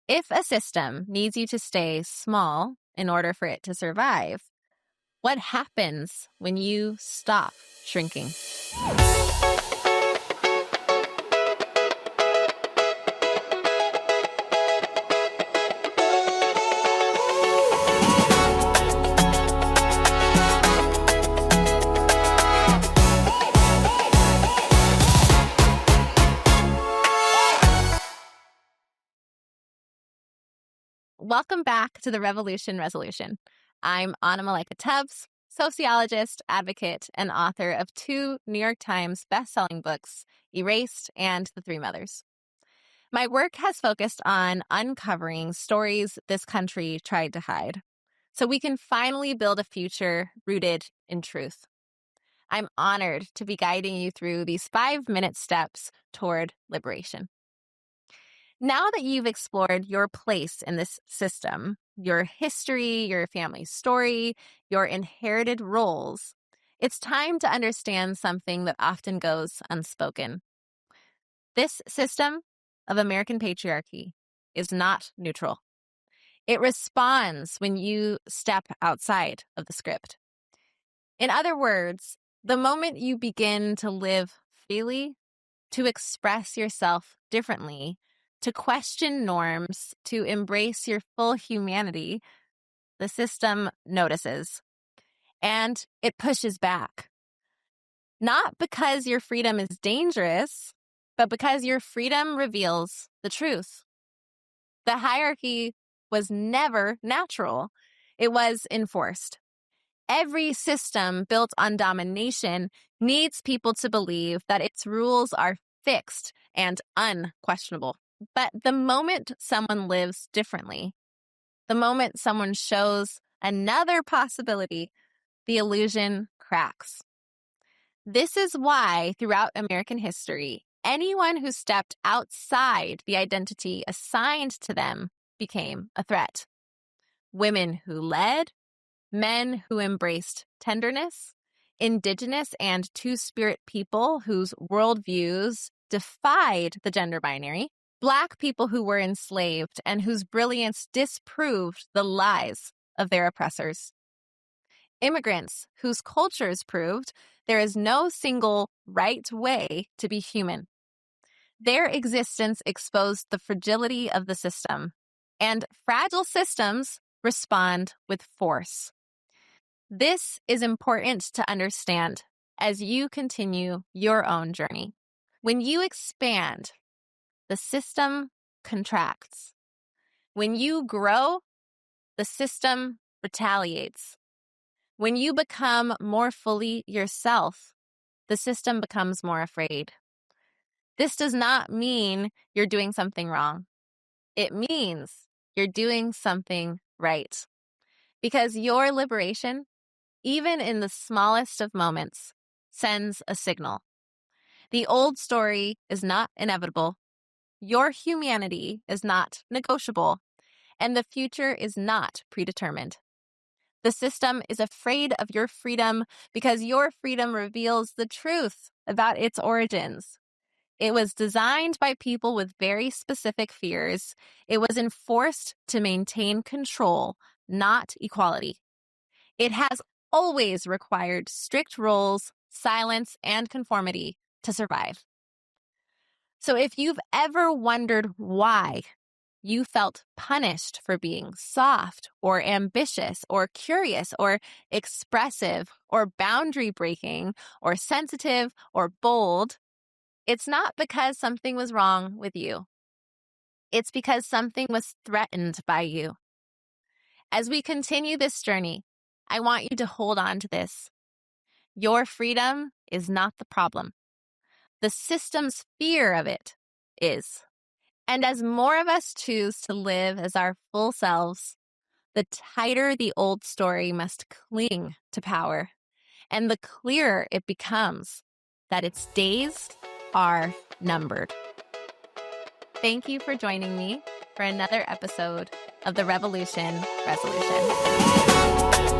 If a system needs you to stay small in order for it to survive, what happens when you stop shrinking? Welcome back to the Revolution Resolution. I'm Anna Malaika Tubbs, sociologist, advocate, and author of 2 New York Times bestselling books, Erased and The Three Mothers. My work has focused on uncovering stories this country tried to hide, so we can finally build a future rooted in truth. I'm honored to be guiding you through these 5-minute steps toward liberation. Now that you've explored your place in this system, your history, your family story, your inherited roles, it's time to understand something that often goes unspoken. This system of American patriarchy is not neutral. It responds when you step outside of the script. In other words, the moment you begin to live freely, to express yourself differently, to question norms, to embrace your full humanity, the system notices. And it pushes back. Not because your freedom is dangerous, but because your freedom reveals the truth. The hierarchy was never natural. It was enforced. Every system built on domination needs people to believe that its rules are fixed and unquestionable. But the moment someone lives differently, the moment someone shows another possibility, the illusion cracks. This is why throughout American history, anyone who stepped outside the identity assigned to them became a threat. Women who led, men who embraced tenderness, indigenous and two-spirit people whose worldviews defied the gender binary, Black people who were enslaved and whose brilliance disproved the lies of their oppressors. Immigrants whose cultures proved there is no single right way to be human. Their existence exposed the fragility of the system, and fragile systems respond with force. This is important to understand as you continue your own journey. When you expand, the system contracts. When you grow, the system retaliates. When you become more fully yourself, the system becomes more afraid. This does not mean you're doing something wrong. It means you're doing something right. Because your liberation, even in the smallest of moments, sends a signal. The old story is not inevitable. Your humanity is not negotiable, and the future is not predetermined. The system is afraid of your freedom because your freedom reveals the truth about its origins. It was designed by people with very specific fears. It was enforced to maintain control, not equality. It has always required strict rules, silence, and conformity to survive. So if you've ever wondered why you felt punished for being soft or ambitious or curious or expressive or boundary breaking or sensitive or bold, it's not because something was wrong with you. It's because something was threatened by you. As we continue this journey, I want you to hold on to this. Your freedom is not the problem. The system's fear of it is. And as more of us choose to live as our full selves, the tighter the old story must cling to power, and the clearer it becomes that its days are numbered. Thank you for joining me for another episode of the Revolution Resolution.